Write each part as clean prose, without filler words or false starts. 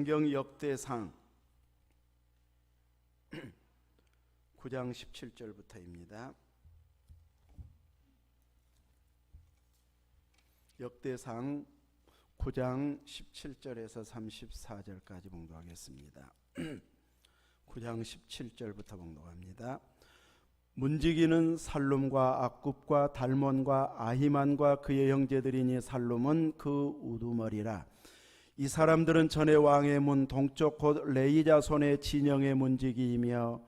성경 역대상 9장 17절부터입니다. 역대상 9장 17절에서 34절까지 봉독하겠습니다. 9장 17절부터 봉독합니다. 문지기는 살룸과 악굽과 달몬과 아히만과 그의 형제들이니 살룸은 그 우두머리라. 이 사람들은 전에 왕의 문 동쪽 곧 레위 자손의 진영의 문지기이며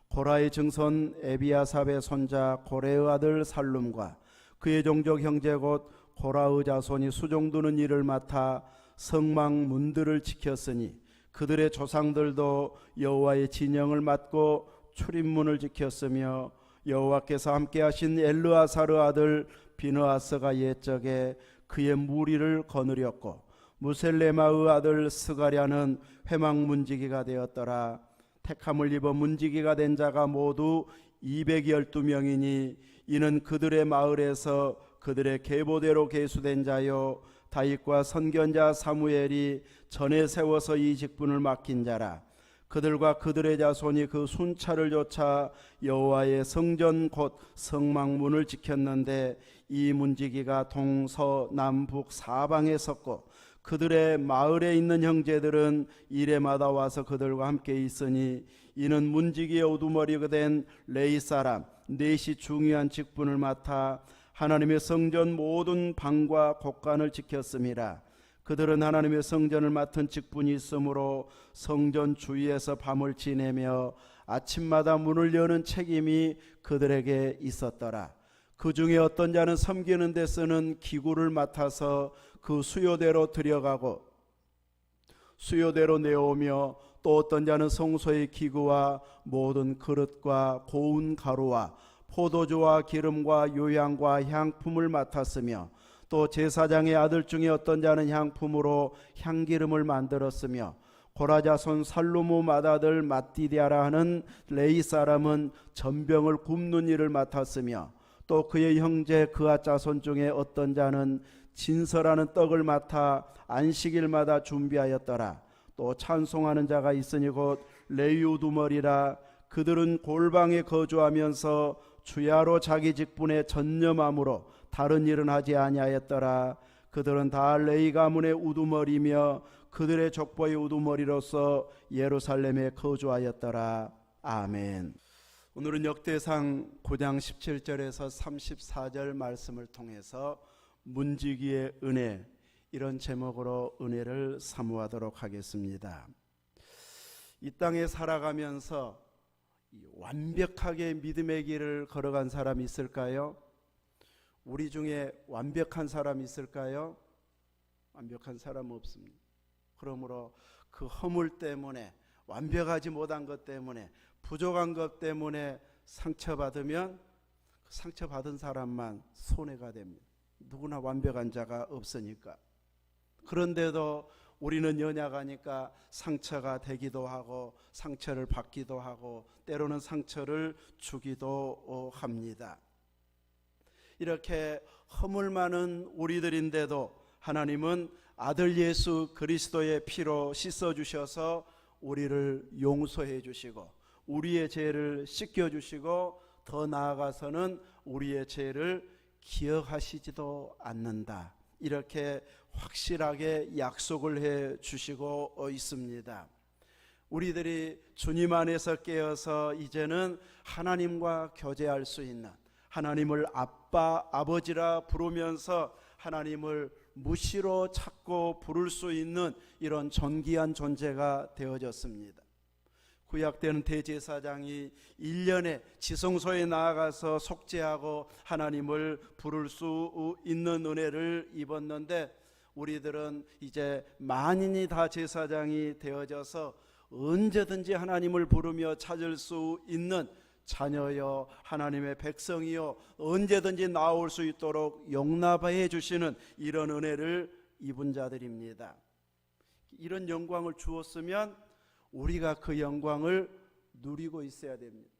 고라의 증손 에비아삽의 손자 고레의 아들 살룸과 그의 종족 형제 곧 고라의 자손이 수종두는 일을 맡아 성막 문들을 지켰으니 그들의 조상들도 여호와의 진영을 맡고 출입문을 지켰으며 여호와께서 함께하신 엘르아사르 아들 비느하스가 옛적에 그의 무리를 거느렸고 무셀레마의 아들 스가랴는 회막 문지기가 되었더라. 택함을 입어 문지기가 된 자가 모두 212명이니 이는 그들의 마을에서 그들의 계보대로 계수된 자요 다윗과 선견자 사무엘이 전에 세워서 이 직분을 맡긴 자라. 그들과 그들의 자손이 그 순찰을 쫓아 여호와의 성전 곧 성막문을 지켰는데 이 문지기가 동서남북 사방에 섰고 그들의 마을에 있는 형제들은 일해마다 와서 그들과 함께 있으니 이는 문지기의 우두머리가 된 레위 사람 넷이 중요한 직분을 맡아 하나님의 성전 모든 방과 곳간을 지켰음이라. 그들은 하나님의 성전을 맡은 직분이 있으므로 성전 주위에서 밤을 지내며 아침마다 문을 여는 책임이 그들에게 있었더라. 그 중에 어떤 자는 섬기는 데 쓰는 기구를 맡아서 그 수요대로 들여가고 수요대로 내오며 또 어떤 자는 성소의 기구와 모든 그릇과 고운 가루와 포도주와 기름과 요향과 향품을 맡았으며 또 제사장의 아들 중에 어떤 자는 향품으로 향기름을 만들었으며 고라자손 살루무 맏아들 맏디디아라 하는 레위 사람은 전병을 굽는 일을 맡았으며 또 그의 형제 그앗 자손 중에 어떤 자는 진설하는 떡을 맡아 안식일마다 준비하였더라. 또 찬송하는 자가 있으니 곧 레위 우두머리라. 그들은 골방에 거주하면서 주야로 자기 직분에 전념함으로 다른 일은 하지 아니하였더라. 그들은 다 레위 가문의 우두머리며 그들의 족보의 우두머리로서 예루살렘에 거주하였더라. 아멘. 오늘은 역대상 9장 17절에서 34절 말씀을 통해서 문지기의 은혜, 이런 제목으로 은혜를 사모하도록 하겠습니다. 이 땅에 살아가면서 완벽하게 믿음의 길을 걸어간 사람이 있을까요? 우리 중에 완벽한 사람이 있을까요? 완벽한 사람은 없습니다. 그러므로 그 허물 때문에, 완벽하지 못한 것 때문에, 부족한 것 때문에 상처받으면 그 상처받은 사람만 손해가 됩니다. 누구나 완벽한 자가 없으니까. 그런데도 우리는 연약하니까 상처가 되기도 하고 상처를 받기도 하고 때로는 상처를 주기도 합니다. 이렇게 허물 많은 우리들인데도 하나님은 아들 예수 그리스도의 피로 씻어주셔서 우리를 용서해 주시고 우리의 죄를 씻겨주시고 더 나아가서는 우리의 죄를 기억하시지도 않는다. 이렇게 확실하게 약속을 해 주시고 있습니다. 우리들이 주님 안에서 깨어서 이제는 하나님과 교제할 수 있는, 하나님을 아빠, 아버지라 부르면서 하나님을 무시로 찾고 부를 수 있는 이런 존귀한 존재가 되어졌습니다. 구약 때는 대제사장이 1년에 지성소에 나아가서 속죄하고 하나님을 부를 수 있는 은혜를 입었는데 우리들은 이제 만인이 다 제사장이 되어져서 언제든지 하나님을 부르며 찾을 수 있는 자녀여 하나님의 백성이여 언제든지 나올 수 있도록 용납해 주시는 이런 은혜를 입은 자들입니다. 이런 영광을 주었으면 우리가 그 영광을 누리고 있어야 됩니다.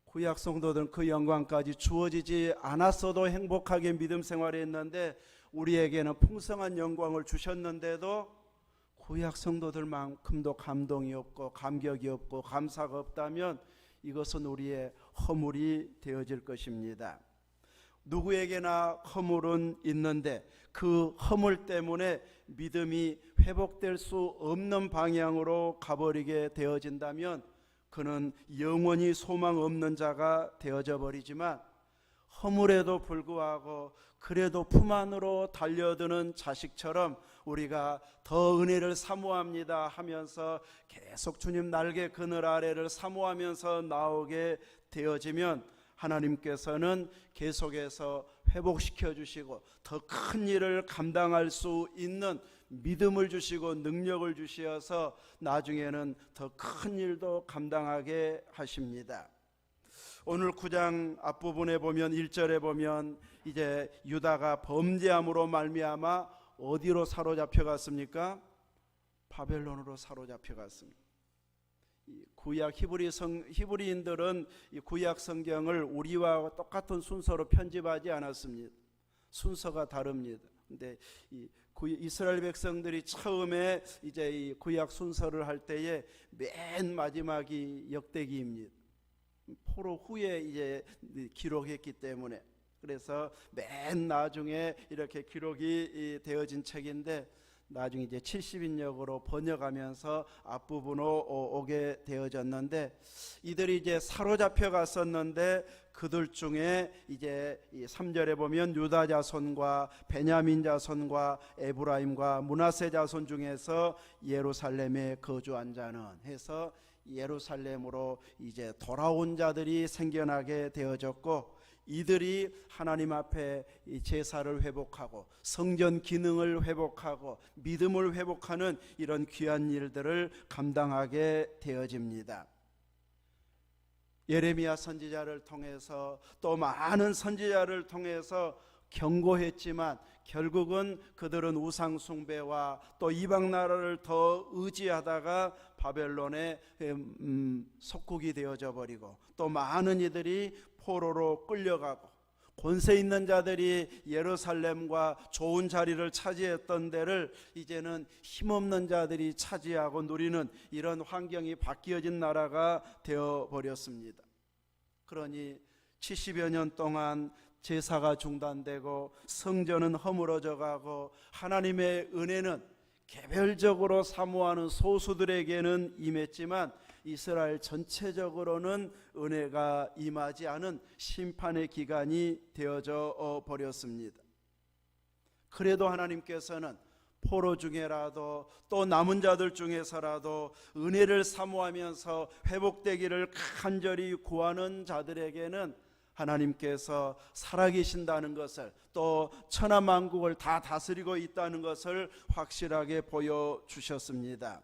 구약 성도들은 그 영광까지 주어지지 않았어도 행복하게 믿음 생활을 했는데 우리에게는 풍성한 영광을 주셨는데도 구약 성도들만큼도 감동이 없고 감격이 없고 감사가 없다면 이것은 우리의 허물이 되어질 것입니다. 누구에게나 허물은 있는데 그 허물 때문에 믿음이 회복될 수 없는 방향으로 가버리게 되어진다면 그는 영원히 소망 없는 자가 되어져 버리지만, 허물에도 불구하고 그래도 품 안으로 달려드는 자식처럼 우리가 더 은혜를 사모합니다 하면서 계속 주님 날개 그늘 아래를 사모하면서 나오게 되어지면 하나님께서는 계속해서 회복시켜 주시고 더 큰 일을 감당할 수 있는 믿음을 주시고 능력을 주셔서 나중에는 더 큰 일도 감당하게 하십니다. 오늘 9장 앞부분에 보면 1절에 보면 이제 유다가 범죄함으로 말미암아 어디로 사로잡혀 갔습니까? 바벨론으로 사로잡혀 갔습니다. 구약 히브리인들은 이 구약 성경을 우리와 똑같은 순서로 편집하지 않았습니다. 순서가 다릅니다. 근데 이스라엘 백성들이 처음에 이제 이 구약 순서를 할 때에 맨 마지막이 역대기입니다. 포로 후에 이제 기록했기 때문에, 그래서 맨 나중에 이렇게 기록이 되어진 책인데 나중에 이제 70인역으로 번역하면서 앞부분으로 오게 되어졌는데, 이들이 이제 사로잡혀 갔었는데 그들 중에 이제 3절에 보면 유다 자손과 베냐민 자손과 에브라임과 므낫세 자손 중에서 예루살렘에 거주한 자는 해서 예루살렘으로 이제 돌아온 자들이 생겨나게 되어졌고, 이들이 하나님 앞에 제사를 회복하고 성전 기능을 회복하고 믿음을 회복하는 이런 귀한 일들을 감당하게 되어집니다. 예레미야 선지자를 통해서 또 많은 선지자를 통해서 경고했지만 결국은 그들은 우상 숭배와 또 이방 나라를 더 의지하다가 바벨론의 속국이 되어져 버리고, 또 많은 이들이 포로로 끌려가고 권세 있는 자들이 예루살렘과 좋은 자리를 차지했던 데를 이제는 힘없는 자들이 차지하고 누리는 이런 환경이 바뀌어진 나라가 되어버렸습니다. 그러니 70여 년 동안 제사가 중단되고 성전은 허물어져 가고 하나님의 은혜는 개별적으로 사모하는 소수들에게는 임했지만 이스라엘 전체적으로는 은혜가 임하지 않은 심판의 기간이 되어져 버렸습니다. 그래도 하나님께서는 포로 중에라도 또 남은 자들 중에서라도 은혜를 사모하면서 회복되기를 간절히 구하는 자들에게는 하나님께서 살아계신다는 것을, 또 천하만국을 다 다스리고 있다는 것을 확실하게 보여주셨습니다.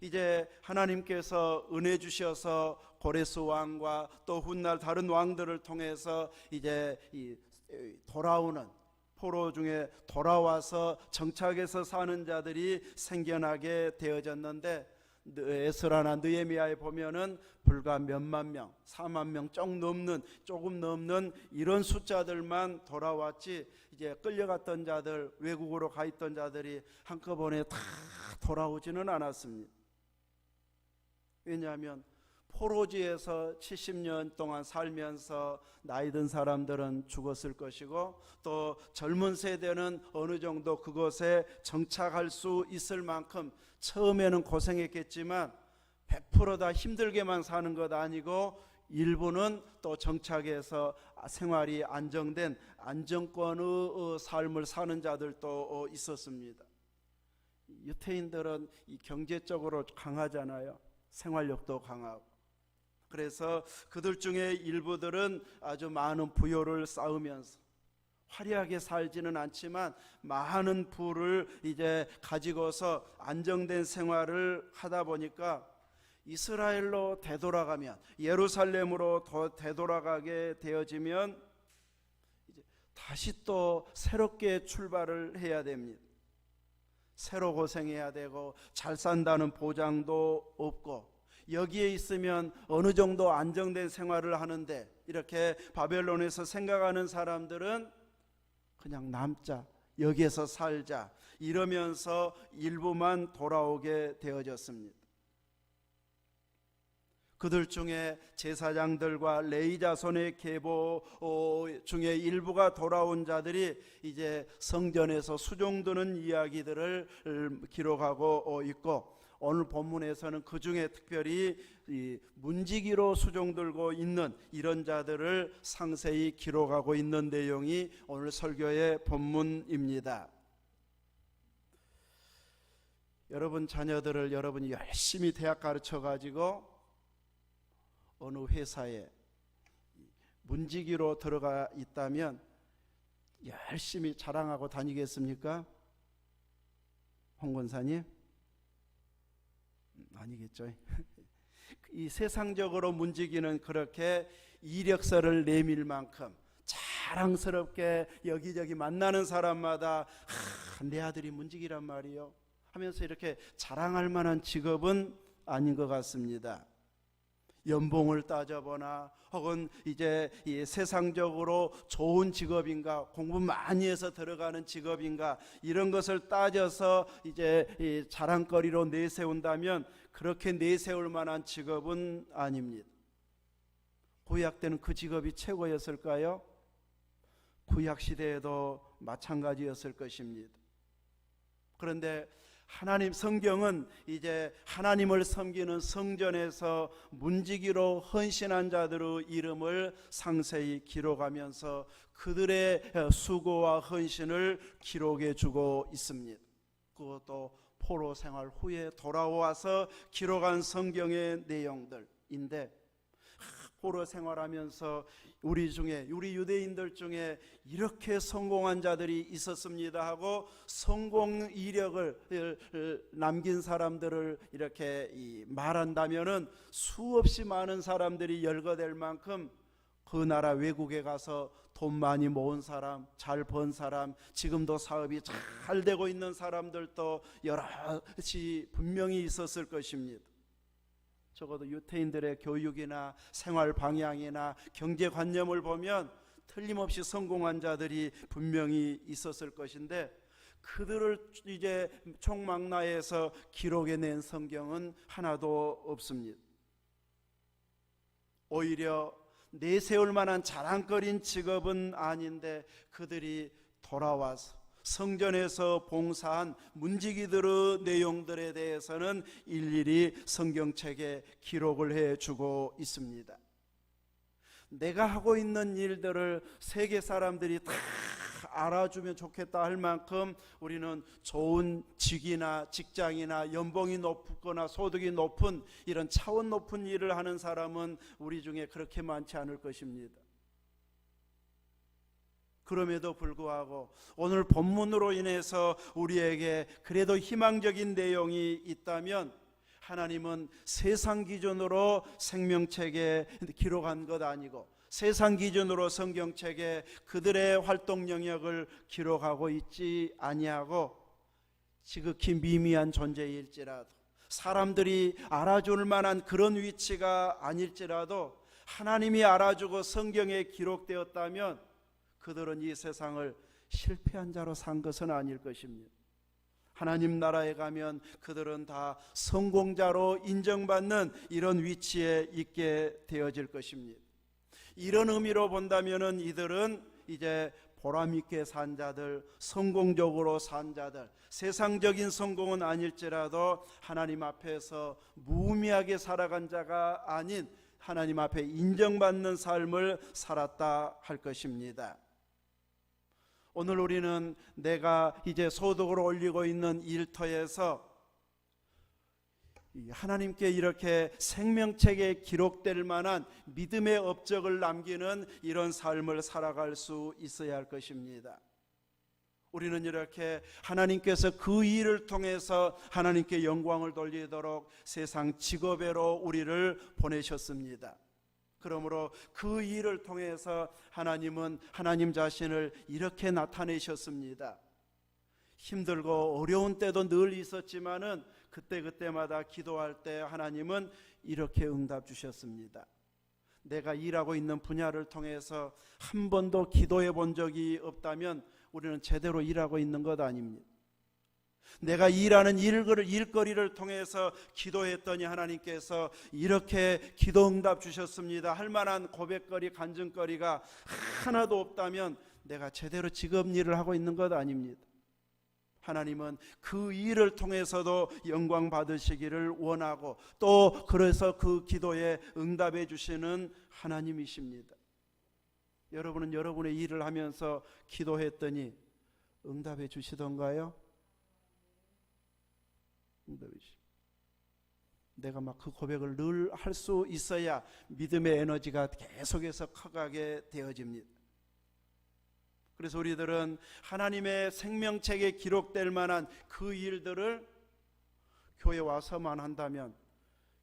이제 하나님께서 은혜 주셔서 고레스 왕과 또 훗날 다른 왕들을 통해서 이제 돌아오는 포로 중에 돌아와서 정착해서 사는 자들이 생겨나게 되어졌는데, 에스라나 느헤미야에 보면은 불과 몇만 명, 4만 명 조금 넘는 이런 숫자들만 돌아왔지, 이제 끌려갔던 자들, 외국으로 가 있던 자들이 한꺼번에 다 돌아오지는 않았습니다. 왜냐하면 포로지에서 70년 동안 살면서 나이 든 사람들은 죽었을 것이고, 또 젊은 세대는 어느 정도 그곳에 정착할 수 있을 만큼 처음에는 고생했겠지만 100% 다 힘들게만 사는 것 아니고 일부는 또 정착해서 생활이 안정된 안정권의 삶을 사는 자들도 있었습니다. 유태인들은 이 경제적으로 강하잖아요. 생활력도 강하고. 그래서 그들 중에 일부들은 아주 많은 부요를 쌓으면서 화려하게 살지는 않지만 많은 부를 이제 가지고서 안정된 생활을 하다 보니까 이스라엘로 되돌아가면, 예루살렘으로 되돌아가게 되어지면 이제 다시 또 새롭게 출발을 해야 됩니다. 새로 고생해야 되고 잘 산다는 보장도 없고, 여기에 있으면 어느 정도 안정된 생활을 하는데 이렇게 바벨론에서 생각하는 사람들은 그냥 남자, 여기에서 살자 이러면서 일부만 돌아오게 되어졌습니다. 그들 중에 제사장들과 레위 자손의 계보 중에 일부가 돌아온 자들이 이제 성전에서 수종드는 이야기들을 기록하고 있고, 오늘 본문에서는 그 중에 특별히 이 문지기로 수종들고 있는 이런 자들을 상세히 기록하고 있는 내용이 오늘 설교의 본문입니다. 여러분 자녀들을 여러분이 열심히 대학 가르쳐 가지고 어느 회사에 문지기로 들어가 있다면 열심히 자랑하고 다니겠습니까? 홍 권사님? 아니겠죠. 이 세상적으로 문지기는 그렇게 이력서를 내밀 만큼 자랑스럽게 여기저기 만나는 사람마다 내 아들이 문지기란 말이요 하면서 이렇게 자랑할 만한 직업은 아닌 것 같습니다. 연봉을 따져보나 혹은 이제 이 세상적으로 좋은 직업인가, 공부 많이 해서 들어가는 직업인가, 이런 것을 따져서 이제 이 자랑거리로 내세운다면 그렇게 내세울 만한 직업은 아닙니다. 구약 때는 그 직업이 최고였을까요? 구약 시대에도 마찬가지였을 것입니다. 그런데 하나님 성경은 이제 하나님을 섬기는 성전에서 문지기로 헌신한 자들의 이름을 상세히 기록하면서 그들의 수고와 헌신을 기록해 주고 있습니다. 그것도 포로 생활 후에 돌아와서 기록한 성경의 내용들인데, 포로 생활하면서 우리 유대인들 중에 이렇게 성공한 자들이 있었습니다 하고 성공 이력을 남긴 사람들을 이렇게 말한다면은 수없이 많은 사람들이 열거될 만큼 그 나라 외국에 가서 돈 많이 모은 사람, 잘 번 사람, 지금도 사업이 잘 되고 있는 사람들도 여럿이 분명히 있었을 것입니다. 적어도 유태인들의 교육이나 생활 방향이나 경제관념을 보면 틀림없이 성공한 자들이 분명히 있었을 것인데, 그들을 이제 총망라해서 기록해낸 성경은 하나도 없습니다. 오히려 내세울 만한 자랑거리인 직업은 아닌데 그들이 돌아와서 성전에서 봉사한 문지기들의 내용들에 대해서는 일일이 성경책에 기록을 해주고 있습니다. 내가 하고 있는 일들을 세계 사람들이 다 알아주면 좋겠다 할 만큼 우리는 좋은 직이나 직장이나 연봉이 높거나 소득이 높은 이런 차원 높은 일을 하는 사람은 우리 중에 그렇게 많지 않을 것입니다. 그럼에도 불구하고 오늘 본문으로 인해서 우리에게 그래도 희망적인 내용이 있다면, 하나님은 세상 기준으로 생명책에 기록한 것 아니고 세상 기준으로 성경책에 그들의 활동 영역을 기록하고 있지 아니하고 지극히 미미한 존재일지라도, 사람들이 알아줄 만한 그런 위치가 아닐지라도 하나님이 알아주고 성경에 기록되었다면 그들은 이 세상을 실패한 자로 산 것은 아닐 것입니다. 하나님 나라에 가면 그들은 다 성공자로 인정받는 이런 위치에 있게 되어질 것입니다. 이런 의미로 본다면 이들은 이제 보람있게 산 자들, 성공적으로 산 자들, 세상적인 성공은 아닐지라도 하나님 앞에서 무의미하게 살아간 자가 아닌 하나님 앞에 인정받는 삶을 살았다 할 것입니다. 오늘 우리는 내가 이제 소득을 올리고 있는 일터에서 하나님께 이렇게 생명책에 기록될 만한 믿음의 업적을 남기는 이런 삶을 살아갈 수 있어야 할 것입니다. 우리는 이렇게 하나님께서 그 일을 통해서 하나님께 영광을 돌리도록 세상 직업애로 우리를 보내셨습니다. 그러므로 그 일을 통해서 하나님은 하나님 자신을 이렇게 나타내셨습니다. 힘들고 어려운 때도 늘 있었지만은 그때마다 기도할 때 하나님은 이렇게 응답 주셨습니다. 내가 일하고 있는 분야를 통해서 한 번도 기도해 본 적이 없다면 우리는 제대로 일하고 있는 것 아닙니다. 내가 일하는 일거리를 통해서 기도했더니 하나님께서 이렇게 기도 응답 주셨습니다. 할 만한 고백거리, 간증거리가 하나도 없다면 내가 제대로 직업 일을 하고 있는 것 아닙니다. 하나님은 그 일을 통해서도 영광 받으시기를 원하고 또 그래서 그 기도에 응답해 주시는 하나님이십니다. 여러분은 여러분의 일을 하면서 기도했더니 응답해 주시던가요? 응답해 주십니다. 내가 막 그 고백을 늘 할 수 있어야 믿음의 에너지가 계속해서 커가게 되어집니다. 그래서 우리들은 하나님의 생명책에 기록될 만한 그 일들을 교회 와서만 한다면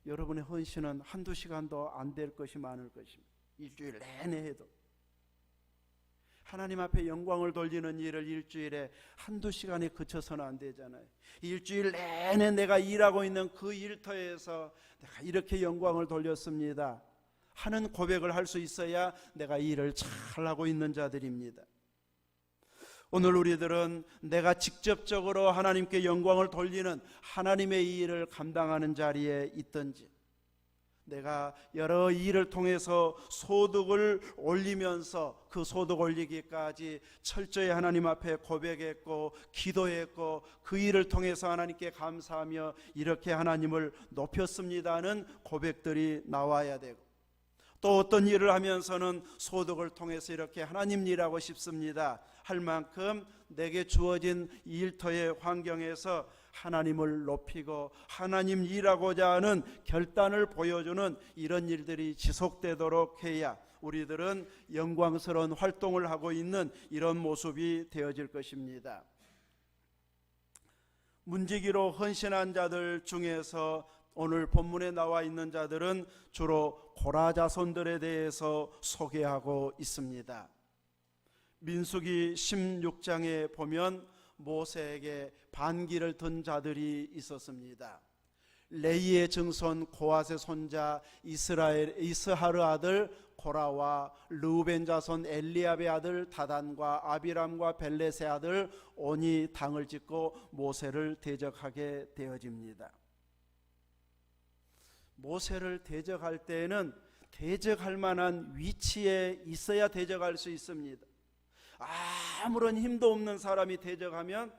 여러분의 헌신은 한두 시간도 안 될 것이 많을 것입니다. 일주일 내내 해도 하나님 앞에 영광을 돌리는 일을 일주일에 한두 시간에 그쳐서는 안 되잖아요. 일주일 내내 내가 일하고 있는 그 일터에서 내가 이렇게 영광을 돌렸습니다 하는 고백을 할 수 있어야 내가 일을 잘하고 있는 자들입니다. 오늘 우리들은 내가 직접적으로 하나님께 영광을 돌리는 하나님의 일을 감당하는 자리에 있든지 내가 여러 일을 통해서 소득을 올리면서 그 소득 올리기까지 철저히 하나님 앞에 고백했고 기도했고 그 일을 통해서 하나님께 감사하며 이렇게 하나님을 높였습니다는 고백들이 나와야 되고 또 어떤 일을 하면서는 소득을 통해서 이렇게 하나님 일하고 싶습니다 할 만큼 내게 주어진 일터의 환경에서 하나님을 높이고 하나님 일하고자 하는 결단을 보여주는 이런 일들이 지속되도록 해야 우리들은 영광스러운 활동을 하고 있는 이런 모습이 되어질 것입니다. 문지기로 헌신한 자들 중에서 오늘 본문에 나와 있는 자들은 주로 고라 자손들에 대해서 소개하고 있습니다. 민수기 16장에 보면 모세에게 반기를 든 자들이 있었습니다. 레이의 증손 고앗의 손자 이스하르 아들 고라와 르우벤 자손 엘리압의 아들 다단과 아비람과 벨렛의 아들 온이 당을 짓고 모세를 대적하게 되어집니다. 모세를 대적할 때에는 대적할 만한 위치에 있어야 대적할 수 있습니다. 아무런 힘도 없는 사람이 대적하면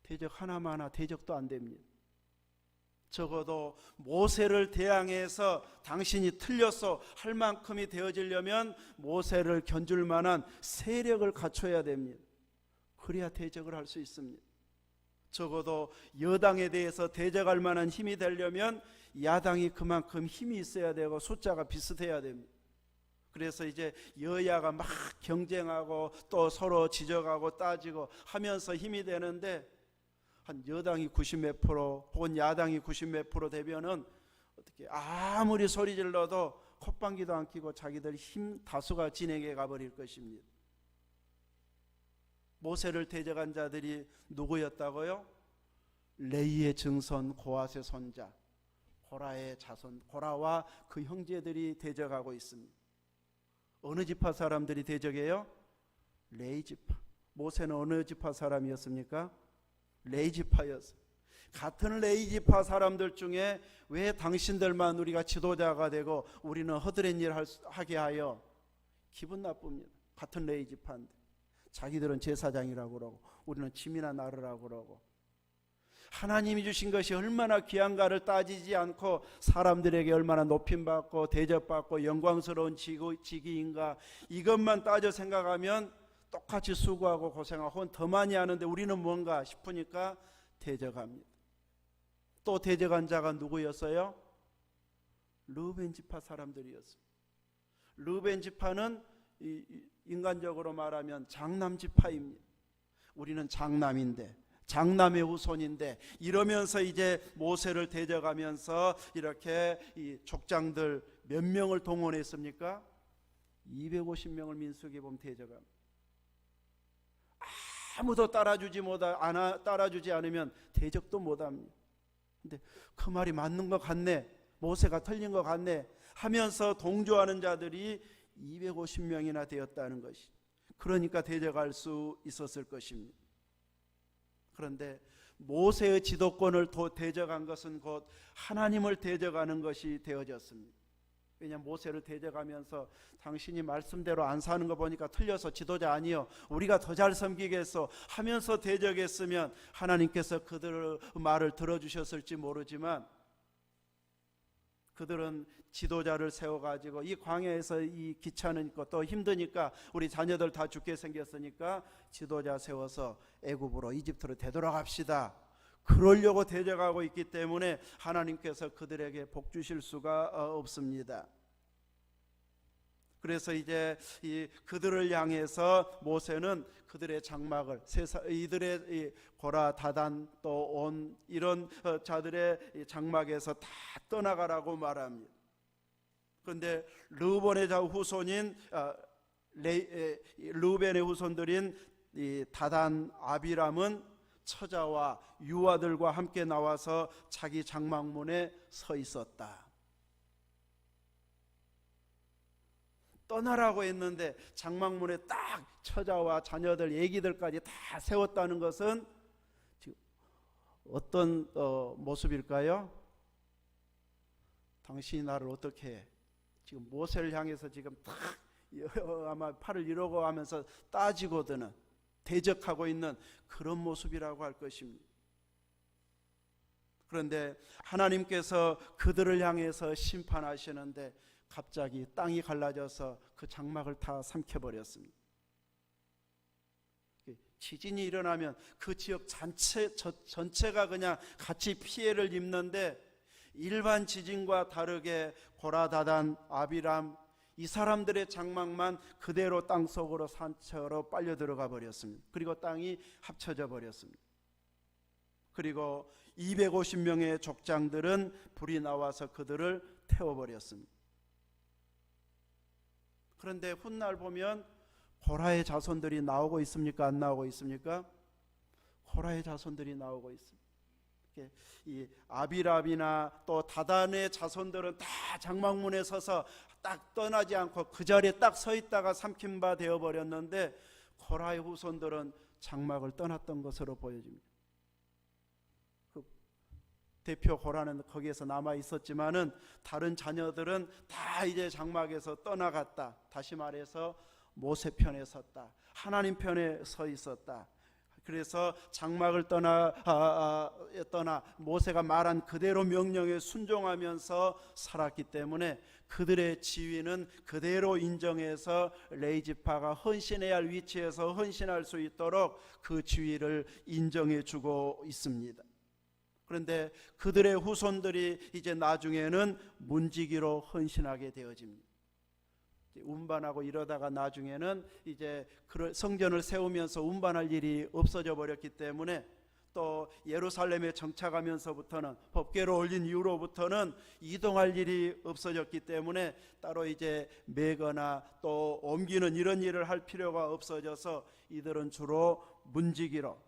대적 하나마나 대적도 안 됩니다. 적어도 모세를 대항해서 당신이 틀렸어 할 만큼이 되어지려면 모세를 견줄 만한 세력을 갖춰야 됩니다. 그래야 대적을 할 수 있습니다. 적어도 여당에 대해서 대적할 만한 힘이 되려면 야당이 그만큼 힘이 있어야 되고 숫자가 비슷해야 됩니다. 그래서 이제 여야가 막 경쟁하고 또 서로 지적하고 따지고 하면서 힘이 되는데 한 여당이 90몇 프로 혹은 야당이 90몇 프로 되면은 어떻게 아무리 소리 질러도 콧방귀도 안 끼고 자기들 힘 다수가 진행해 가버릴 것입니다. 모세를 대적한 자들이 누구였다고요? 레이의 증손 고앗의 손자 고라의 자손 고라와 그 형제들이 대적하고 있습니다. 어느 지파 사람들이 대적해요? 레이 지파. 모세는 어느 지파 사람이었습니까? 레이 지파였어요. 같은 레이 지파 사람들 중에 왜 당신들만 우리가 지도자가 되고 우리는 허드렛 일 하게 하여 기분 나쁩니다. 같은 레이 지파인데 자기들은 제사장이라고 그러고 우리는 짐이나 나르라고 그러고 하나님이 주신 것이 얼마나 귀한가를 따지지 않고 사람들에게 얼마나 높임받고 대접받고 영광스러운 직위인가 이것만 따져 생각하면 똑같이 수고하고 고생하고 더 많이 하는데 우리는 뭔가 싶으니까 대적합니다. 또 대적한 자가 누구였어요? 르우벤 지파 사람들이었어요. 르우벤 지파는 인간적으로 말하면 장남 지파입니다. 우리는 장남인데 장남의 후손인데 이러면서 이제 모세를 대적하면서 이렇게 이 족장들 몇 명을 동원했습니까? 250명을 민수기에 보면 대적합니다. 아무도 따라주지 않으면 대적도 못합니다. 근데 그 말이 맞는 것 같네, 모세가 틀린 것 같네 하면서 동조하는 자들이 250명이나 되었다는 것이. 그러니까 대적할 수 있었을 것입니다. 그런데 모세의 지도권을 대적한 것은 곧 하나님을 대적하는 것이 되어졌습니다. 왜냐하면 모세를 대적하면서 당신이 말씀대로 안 사는 거 보니까 틀려서 지도자 아니요, 우리가 더 잘 섬기겠어 하면서 대적했으면 하나님께서 그들의 말을 들어주셨을지 모르지만, 그들은 지도자를 세워가지고 이 광야에서 이 귀찮으니까 또 힘드니까 우리 자녀들 다 죽게 생겼으니까 지도자 세워서 애굽으로, 이집트로 되돌아갑시다, 그러려고 대적하고 있기 때문에 하나님께서 그들에게 복 주실 수가 없습니다. 그래서 이제 그들을 향해서 모세는 그들의 장막을, 이들의 고라, 다단, 또 온 이런 자들의 장막에서 다 떠나가라고 말합니다. 그런데 르우벤의 후손인 르우벤의 후손들인 다단, 아비람은 처자와 유아들과 함께 나와서 자기 장막문에 서 있었다. 떠나라고 했는데 장막문에 딱 처자와 자녀들, 애기들까지 다 세웠다는 것은 지금 어떤 모습일까요? 당신이 나를 어떻게 해? 지금 모세를 향해서 지금 딱 아마 팔을 이러고 하면서 따지고 드는, 대적하고 있는 그런 모습이라고 할 것입니다. 그런데 하나님께서 그들을 향해서 심판하시는데 갑자기 땅이 갈라져서 그 장막을 다 삼켜버렸습니다. 지진이 일어나면 그 지역 전체가 그냥 같이 피해를 입는데, 일반 지진과 다르게 고라, 다단, 아비람 이 사람들의 장막만 그대로 땅속으로 산처로 빨려 들어가 버렸습니다. 그리고 땅이 합쳐져 버렸습니다. 그리고 250명의 족장들은 불이 나와서 그들을 태워버렸습니다. 그런데 훗날 보면 고라의 자손들이 나오고 있습니까? 안 나오고 있습니까? 고라의 자손들이 나오고 있습니다. 이 아비람이나 또 다단의 자손들은 다 장막문에 서서 딱 떠나지 않고 그 자리에 딱 서 있다가 삼킨 바 되어 버렸는데, 고라의 후손들은 장막을 떠났던 것으로 보여집니다. 그 대표 고라는 거기에서 남아 있었지만은 다른 자녀들은 다 이제 장막에서 떠나갔다. 다시 말해서 모세 편에 섰다, 하나님 편에 서 있었다. 그래서 장막을 떠나 모세가 말한 그대로 명령에 순종하면서 살았기 때문에 그들의 지위는 그대로 인정해서 레위지파가 헌신해야 할 위치에서 헌신할 수 있도록 그 지위를 인정해 주고 있습니다. 그런데 그들의 후손들이 이제 나중에는 문지기로 헌신하게 되어집니다. 운반하고 이러다가 나중에는 이제 성전을 세우면서 운반할 일이 없어져 버렸기 때문에, 또 예루살렘에 정착하면서부터는, 법궤로 올린 이후로부터는 이동할 일이 없어졌기 때문에 따로 이제 매거나 또 옮기는 이런 일을 할 필요가 없어져서 이들은 주로 문지기로,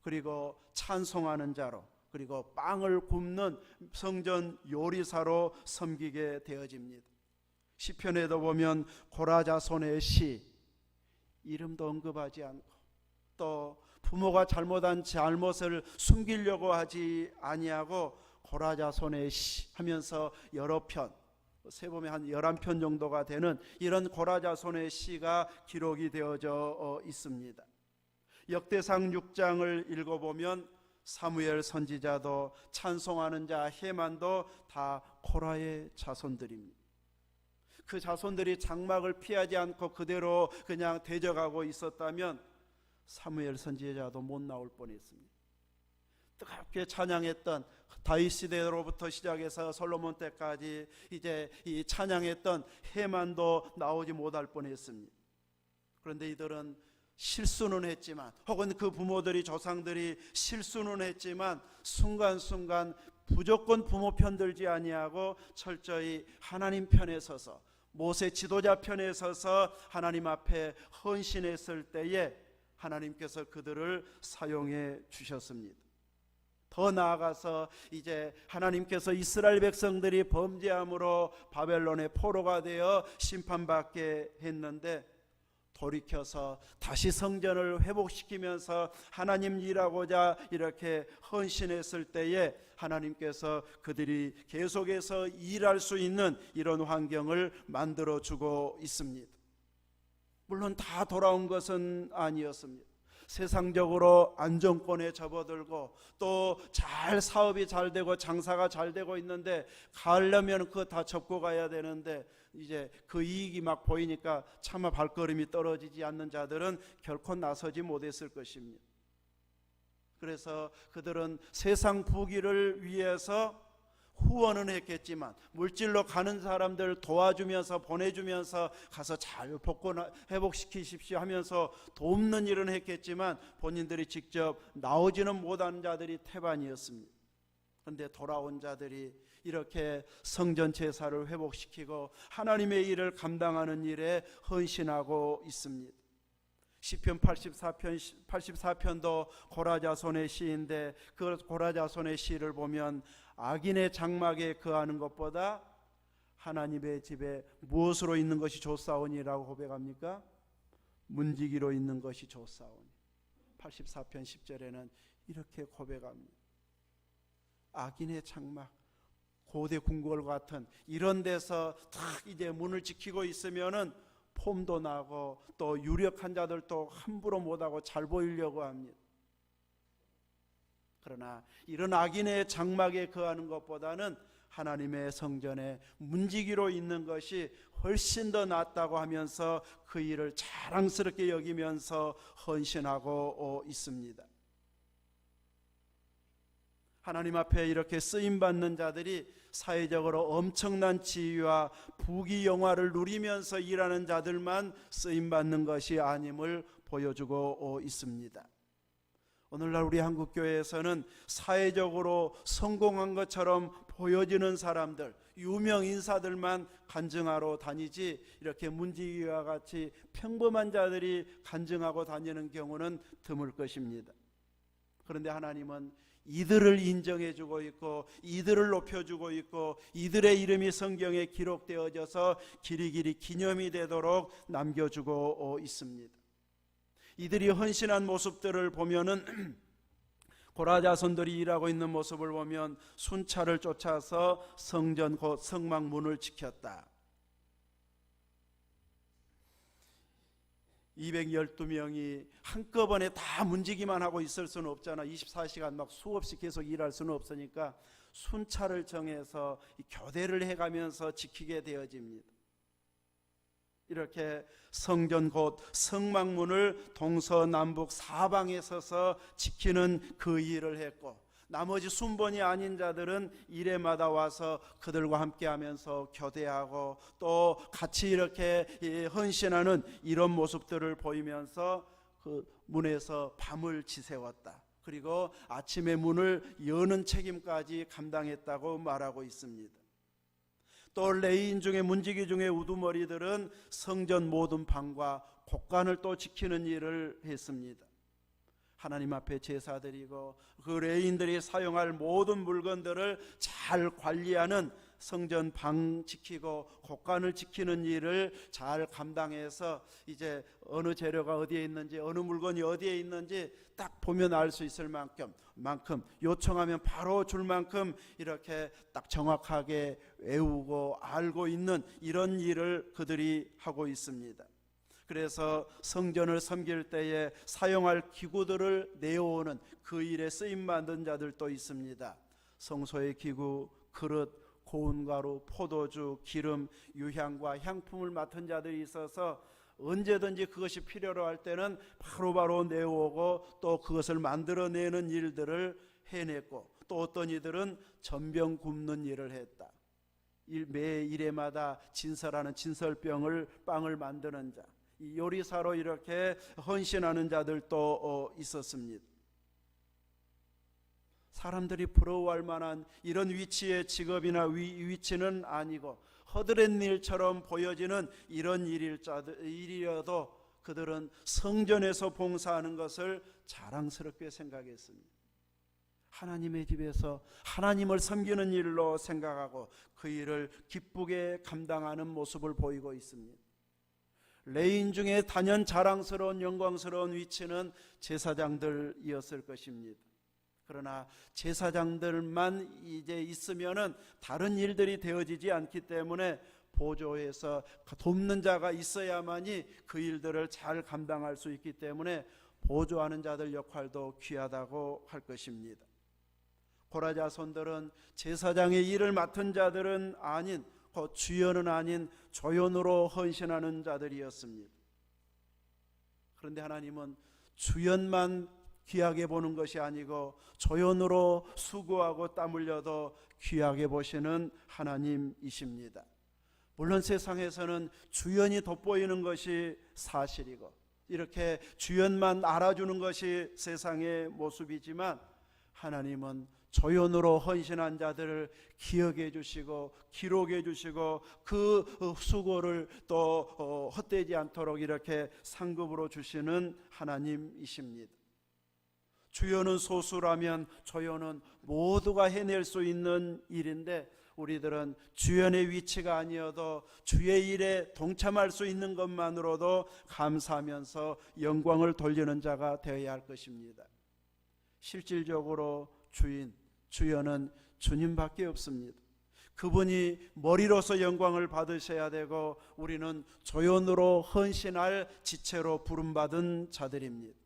그리고 찬송하는 자로, 그리고 빵을 굽는 성전 요리사로 섬기게 되어집니다. 시편에도 보면 고라 자손의 시, 이름도 언급하지 않고, 또 부모가 잘못한 잘못을 숨기려고 하지 아니하고 고라 자손의 시 하면서 여러 편, 세보면 한 11편 정도가 되는 이런 고라 자손의 시가 기록이 되어져 있습니다. 역대상 6장을 읽어보면 사무엘 선지자도 찬송하는 자 헤만도 다 고라의 자손들입니다. 그 자손들이 장막을 피하지 않고 그대로 그냥 대적하고 있었다면 사무엘 선지자도 못 나올 뻔했습니다. 뜨겁게 찬양했던 다윗 시대로부터 시작해서 솔로몬 때까지 이제 이 찬양했던 헤만도 나오지 못할 뻔했습니다. 그런데 이들은 실수는 했지만, 혹은 그 부모들이, 조상들이 실수는 했지만 순간순간 무조건 부모 편들지 아니하고 철저히 하나님 편에 서서, 모세 지도자 편에 서서 하나님 앞에 헌신했을 때에 하나님께서 그들을 사용해 주셨습니다. 더 나아가서 이제 하나님께서 이스라엘 백성들이 범죄함으로 바벨론의 포로가 되어 심판받게 했는데, 돌이켜서 다시 성전을 회복시키면서 하나님 일하고자 이렇게 헌신했을 때에 하나님께서 그들이 계속해서 일할 수 있는 이런 환경을 만들어주고 있습니다. 물론 다 돌아온 것은 아니었습니다. 세상적으로 안정권에 접어들고 또 잘 사업이 잘 되고 장사가 잘 되고 있는데 가려면 그거 다 접고 가야 되는데 이제 그 이익이 막 보이니까 차마 발걸음이 떨어지지 않는 자들은 결코 나서지 못했을 것입니다. 그래서 그들은 세상 부귀를 위해서 후원은 했겠지만 물질로 가는 사람들 도와주면서 보내주면서 가서 잘 복권 회복시키십시오 하면서 돕는 일은 했겠지만 본인들이 직접 나오지는 못한 자들이 태반이었습니다. 그런데 돌아온 자들이 이렇게 성전 제사를 회복시키고 하나님의 일을 감당하는 일에 헌신하고 있습니다. 시편 84편도 고라자손의 시인데 그 고라자손의 시를 보면 악인의 장막에 거하는 것보다 하나님의 집에 무엇으로 있는 것이 좋사오니라고 고백합니까? 문지기로 있는 것이 좋사오니. 84편 10절에는 이렇게 고백합니다. 악인의 장막, 고대 궁궐 같은 이런 데서 탁 이제 문을 지키고 있으면은 폼도 나고 또 유력한 자들도 함부로 못하고 잘 보이려고 합니다. 그러나 이런 악인의 장막에 거하는 것보다는 하나님의 성전에 문지기로 있는 것이 훨씬 더 낫다고 하면서 그 일을 자랑스럽게 여기면서 헌신하고 있습니다. 하나님 앞에 이렇게 쓰임받는 자들이 사회적으로 엄청난 지위와 부귀 영화를 누리면서 일하는 자들만 쓰임받는 것이 아님을 보여주고 있습니다. 오늘날 우리 한국교회에서는 사회적으로 성공한 것처럼 보여지는 사람들, 유명 인사들만 간증하러 다니지 이렇게 문지기와 같이 평범한 자들이 간증하고 다니는 경우는 드물 것입니다. 그런데 하나님은 이들을 인정해주고 있고 이들을 높여주고 있고 이들의 이름이 성경에 기록되어져서 길이길이 기념이 되도록 남겨주고 있습니다. 이들이 헌신한 모습들을 보면은 고라자손들이 일하고 있는 모습을 보면 순찰을 쫓아서 성전 곧 성막문을 지켰다. 212명이 한꺼번에 다 문지기만 하고 있을 수는 없잖아. 24시간 막 수없이 계속 일할 수는 없으니까 순찰을 정해서 교대를 해가면서 지키게 되어집니다. 이렇게 성전 곧 성막문을 동서남북 사방에 서서 지키는 그 일을 했고 나머지 순번이 아닌 자들은 일해마다 와서 그들과 함께하면서 교대하고 또 같이 이렇게 헌신하는 이런 모습들을 보이면서 그 문에서 밤을 지새웠다. 그리고 아침에 문을 여는 책임까지 감당했다고 말하고 있습니다. 또 레위인 중에 문지기 중에 우두머리들은 성전 모든 방과 곳간을 또 지키는 일을 했습니다. 하나님 앞에 제사드리고 그 레위인들이 사용할 모든 물건들을 잘 관리하는 성전 방 지키고 곳간을 지키는 일을 잘 감당해서 이제 어느 재료가 어디에 있는지 어느 물건이 어디에 있는지 딱 보면 알 수 있을 만큼 요청하면 바로 줄 만큼 이렇게 딱 정확하게 외우고 알고 있는 이런 일을 그들이 하고 있습니다. 그래서 성전을 섬길 때에 사용할 기구들을 내어오는 그 일에 쓰임받은 자들도 있습니다. 성소의 기구, 그릇, 고운 가루, 포도주, 기름, 유향과 향품을 맡은 자들이 있어서 언제든지 그것이 필요로 할 때는 바로바로 내어오고 또 그것을 만들어내는 일들을 해냈고 또 어떤 이들은 전병 굽는 일을 했다. 매 일에마다 진설하는 진설병을 빵을 만드는 자, 이 요리사로 이렇게 헌신하는 자들도 있었습니다. 사람들이 부러워할 만한 이런 위치의 직업이나 위치는 아니고 허드렛 일처럼 보여지는 이런 일이어도 그들은 성전에서 봉사하는 것을 자랑스럽게 생각했습니다. 하나님의 집에서 하나님을 섬기는 일로 생각하고 그 일을 기쁘게 감당하는 모습을 보이고 있습니다. 레인 중에 단연 자랑스러운 영광스러운 위치는 제사장들이었을 것입니다. 그러나 제사장들만 이제 있으면은 다른 일들이 되어지지 않기 때문에 보조해서 돕는 자가 있어야만이 그 일들을 잘 감당할 수 있기 때문에 보조하는 자들 역할도 귀하다고 할 것입니다. 고라 자손들은 제사장의 일을 맡은 자들은 아닌, 곧 주연은 아닌 조연으로 헌신하는 자들이었습니다. 그런데 하나님은 주연만 귀하게 보는 것이 아니고 조연으로 수고하고 땀 흘려도 귀하게 보시는 하나님이십니다. 물론 세상에서는 주연이 돋보이는 것이 사실이고 이렇게 주연만 알아주는 것이 세상의 모습이지만 하나님은 조연으로 헌신한 자들을 기억해 주시고 기록해 주시고 그 수고를 또 헛되지 않도록 이렇게 상급으로 주시는 하나님이십니다. 주연은 소수라면 조연은 모두가 해낼 수 있는 일인데 우리들은 주연의 위치가 아니어도 주의 일에 동참할 수 있는 것만으로도 감사하면서 영광을 돌리는 자가 되어야 할 것입니다. 실질적으로 주연은 주님밖에 없습니다. 그분이 머리로서 영광을 받으셔야 되고 우리는 조연으로 헌신할 지체로 부름받은 자들입니다.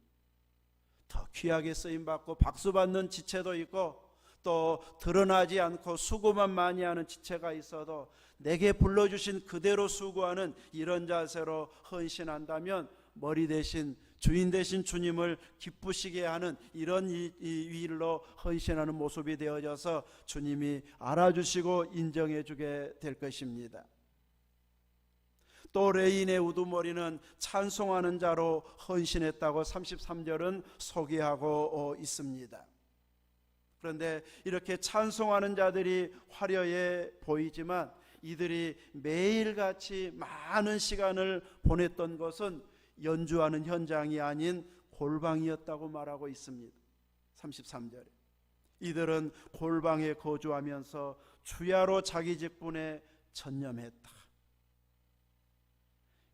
더 귀하게 쓰임받고 박수받는 지체도 있고 또 드러나지 않고 수고만 많이 하는 지체가 있어도 내게 불러주신 그대로 수고하는 이런 자세로 헌신한다면 머리 대신 주인 되신 주님을 기쁘시게 하는 이런 이 일로 헌신하는 모습이 되어져서 주님이 알아주시고 인정해 주게 될 것입니다. 또 레인의 우두머리는 찬송하는 자로 헌신했다고 33절은 소개하고 있습니다. 그런데 이렇게 찬송하는 자들이 화려해 보이지만 이들이 매일같이 많은 시간을 보냈던 것은 연주하는 현장이 아닌 골방이었다고 말하고 있습니다. 33절에 이들은 골방에 거주하면서 주야로 자기 직분에 전념했다.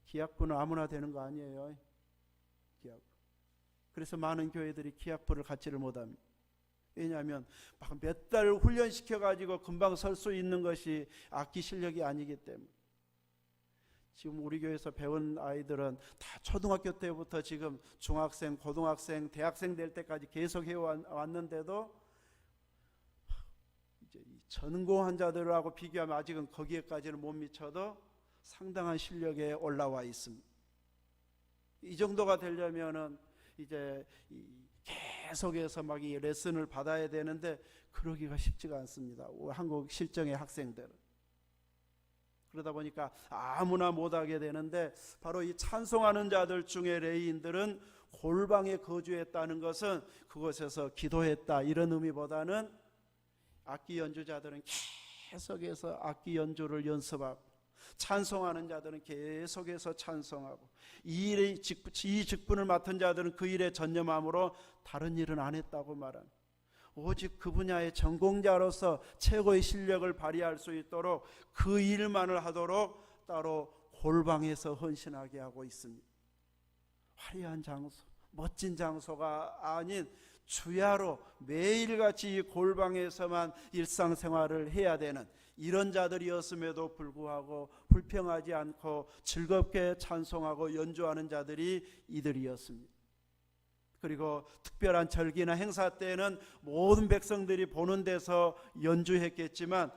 기약부는 아무나 되는 거 아니에요. 기약부. 그래서 많은 교회들이 기약부를 갖지를 못합니다. 왜냐하면 막 몇 달 훈련시켜가지고 금방 설 수 있는 것이 악기 실력이 아니기 때문에. 지금 우리 교회에서 배운 아이들은 다 초등학교 때부터 지금 중학생, 고등학생, 대학생 될 때까지 계속 해왔는데도 이제 전공한 자들하고 비교하면 아직은 거기에까지는 못 미쳐도 상당한 실력에 올라와 있습니다. 이 정도가 되려면은 이제 계속해서 막 이 레슨을 받아야 되는데 그러기가 쉽지가 않습니다. 한국 실정의 학생들은. 그러다 보니까 아무나 못하게 되는데 바로 이 찬송하는 자들 중에 레위인들은 골방에 거주했다는 것은 그곳에서 기도했다 이런 의미보다는 악기 연주자들은 계속해서 악기 연주를 연습하고 찬송하는 자들은 계속해서 찬송하고 이 직분을 맡은 자들은 그 일에 전념함으로 다른 일은 안 했다고 말합니다. 오직 그 분야의 전공자로서 최고의 실력을 발휘할 수 있도록 그 일만을 하도록 따로 골방에서 헌신하게 하고 있습니다. 화려한 장소, 멋진 장소가 아닌 주야로 매일같이 이 골방에서만 일상생활을 해야 되는 이런 자들이었음에도 불구하고 불평하지 않고 즐겁게 찬송하고 연주하는 자들이 이들이었습니다. 그리고 특별한 절기나 행사 때에는 모든 백성들이 보는 데서 연주했겠지만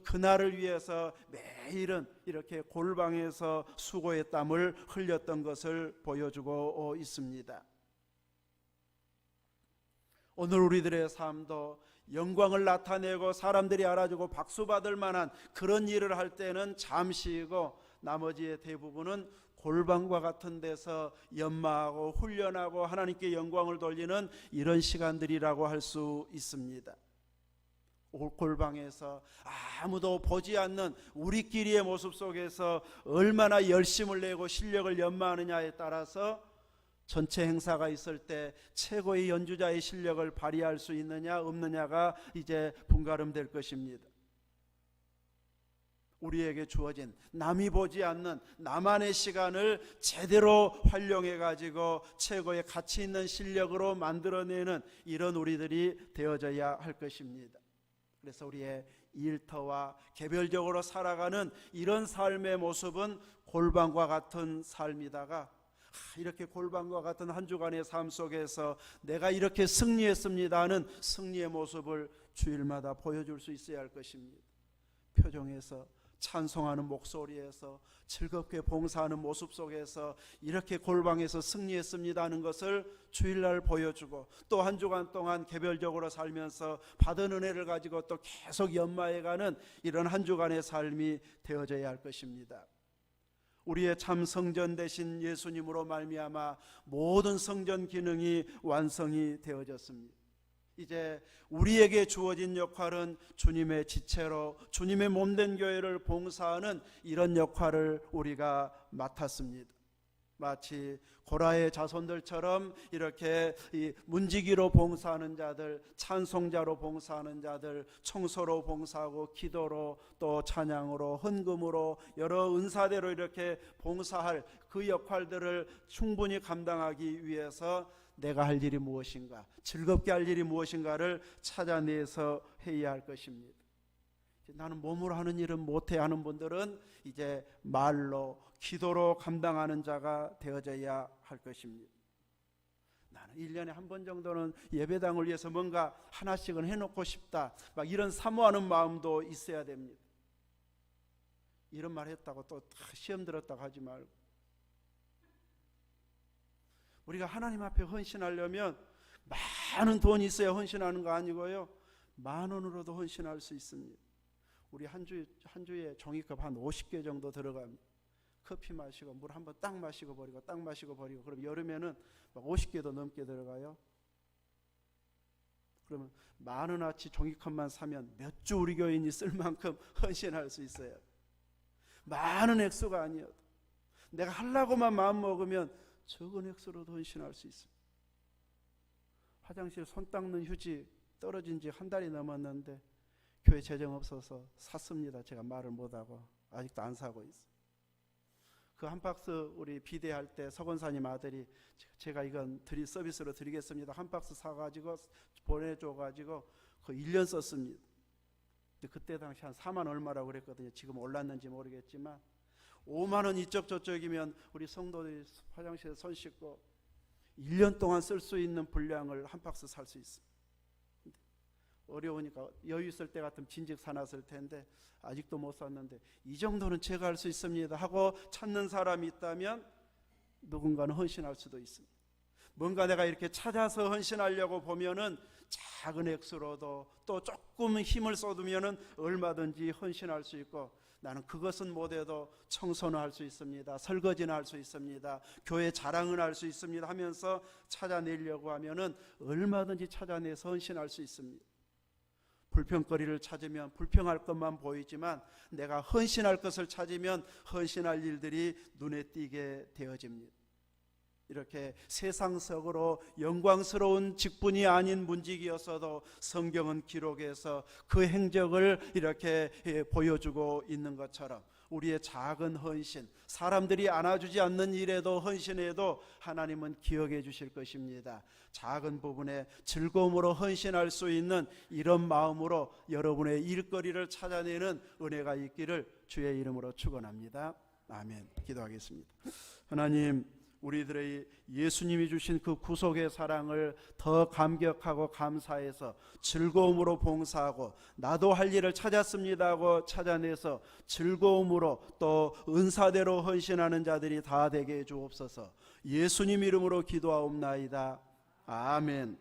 그날을 위해서 매일은 이렇게 골방에서 수고의 땀을 흘렸던 것을 보여주고 있습니다. 오늘 우리들의 삶도 영광을 나타내고 사람들이 알아주고 박수받을 만한 그런 일을 할 때는 잠시이고 나머지의 대부분은 골방과 같은 데서 연마하고 훈련하고 하나님께 영광을 돌리는 이런 시간들이라고 할 수 있습니다. 골방에서 아무도 보지 않는 우리끼리의 모습 속에서 얼마나 열심을 내고 실력을 연마하느냐에 따라서 전체 행사가 있을 때 최고의 연주자의 실력을 발휘할 수 있느냐 없느냐가 이제 분가름될 것입니다. 우리에게 주어진 남이 보지 않는 나만의 시간을 제대로 활용해 가지고 최고의 가치 있는 실력으로 만들어내는 이런 우리들이 되어져야 할 것입니다. 그래서 우리의 일터와 개별적으로 살아가는 이런 삶의 모습은 골방과 같은 삶이다가 이렇게 골방과 같은 한 주간의 삶 속에서 내가 이렇게 승리했습니다 하는 승리의 모습을 주일마다 보여줄 수 있어야 할 것입니다. 표정에서, 찬송하는 목소리에서, 즐겁게 봉사하는 모습 속에서 이렇게 골방에서 승리했습니다 하는 것을 주일날 보여주고, 또 한 주간 동안 개별적으로 살면서 받은 은혜를 가지고 또 계속 연마해가는 이런 한 주간의 삶이 되어져야 할 것입니다. 우리의 참 성전 되신 예수님으로 말미암아 모든 성전 기능이 완성이 되어졌습니다. 이제 우리에게 주어진 역할은 주님의 지체로 주님의 몸된 교회를 봉사하는 이런 역할을 우리가 맡았습니다. 마치 고라의 자손들처럼 이렇게 문지기로 봉사하는 자들, 찬송자로 봉사하는 자들, 청소로 봉사하고 기도로 또 찬양으로 헌금으로 여러 은사대로 이렇게 봉사할 그 역할들을 충분히 감당하기 위해서 내가 할 일이 무엇인가, 즐겁게 할 일이 무엇인가를 찾아내서 해야 할 것입니다. 나는 몸으로 하는 일은 못해 하는 분들은 이제 말로, 기도로 감당하는 자가 되어져야 할 것입니다. 나는 1년에 한 번 정도는 예배당을 위해서 뭔가 하나씩은 해놓고 싶다, 막 이런 사모하는 마음도 있어야 됩니다. 이런 말 했다고 또 시험 들었다고 하지 말고, 우리가 하나님 앞에 헌신하려면 많은 돈이 있어야 헌신하는 거 아니고요, 10,000원으로도 헌신할 수 있습니다. 우리 한 주에 종이컵 한 50개 정도 들어갑니다. 커피 마시고 물 한번 딱 마시고 버리고 딱 마시고 버리고, 그럼 여름에는 막 50개도 넘게 들어가요. 그러면 10,000원어치 종이컵만 사면 몇 주 우리 교인이 쓸 만큼 헌신할 수 있어요. 많은 액수가 아니어도 내가 하려고만 마음 먹으면 적은 액수로도 헌신할 수 있습니다. 화장실 손 닦는 휴지 떨어진 지 한 달이 넘었는데 교회 재정 없어서 샀습니다. 제가 말을 못하고 아직도 안 사고 있어요. 그 한 박스 우리 비대할 때 서건사님 아들이 제가 이건 서비스로 드리겠습니다, 한 박스 사가지고 보내줘가지고 그 1년 썼습니다. 근데 그때 당시 한 4만 얼마라고 그랬거든요. 지금 올랐는지 모르겠지만 5만 원 이쪽 저쪽이면 우리 성도들이 화장실에 손 씻고 1년 동안 쓸 수 있는 분량을 한 박스 살 수 있어요. 어려우니까 여유 있을 때 같으면 진즉 사놨을 텐데 아직도 못 샀는데 이 정도는 제가 할 수 있습니다 하고 찾는 사람이 있다면 누군가는 헌신할 수도 있습니다. 뭔가 내가 이렇게 찾아서 헌신하려고 보면은 작은 액수로도 또 조금 힘을 쏟으면은 얼마든지 헌신할 수 있고, 나는 그것은 못해도 청소는 할 수 있습니다, 설거지는 할 수 있습니다, 교회 자랑은 할 수 있습니다 하면서 찾아내려고 하면은 얼마든지 찾아내서 헌신할 수 있습니다. 불평거리를 찾으면 불평할 것만 보이지만 내가 헌신할 것을 찾으면 헌신할 일들이 눈에 띄게 되어집니다. 이렇게 세상적으로 영광스러운 직분이 아닌 문직이었어도 성경은 기록해서 그 행적을 이렇게 보여주고 있는 것처럼 우리의 작은 헌신, 사람들이 안아주지 않는 일에도 헌신해도 하나님은 기억해 주실 것입니다. 작은 부분에 즐거움으로 헌신할 수 있는 이런 마음으로 여러분의 일거리를 찾아내는 은혜가 있기를 주의 이름으로 축원합니다. 아멘. 기도하겠습니다. 하나님, 우리들의 예수님이 주신 그 구속의 사랑을 더 감격하고 감사해서 즐거움으로 봉사하고 나도 할 일을 찾았습니다 하고 찾아내서 즐거움으로 또 은사대로 헌신하는 자들이 다 되게 해 주옵소서. 예수님 이름으로 기도하옵나이다. 아멘.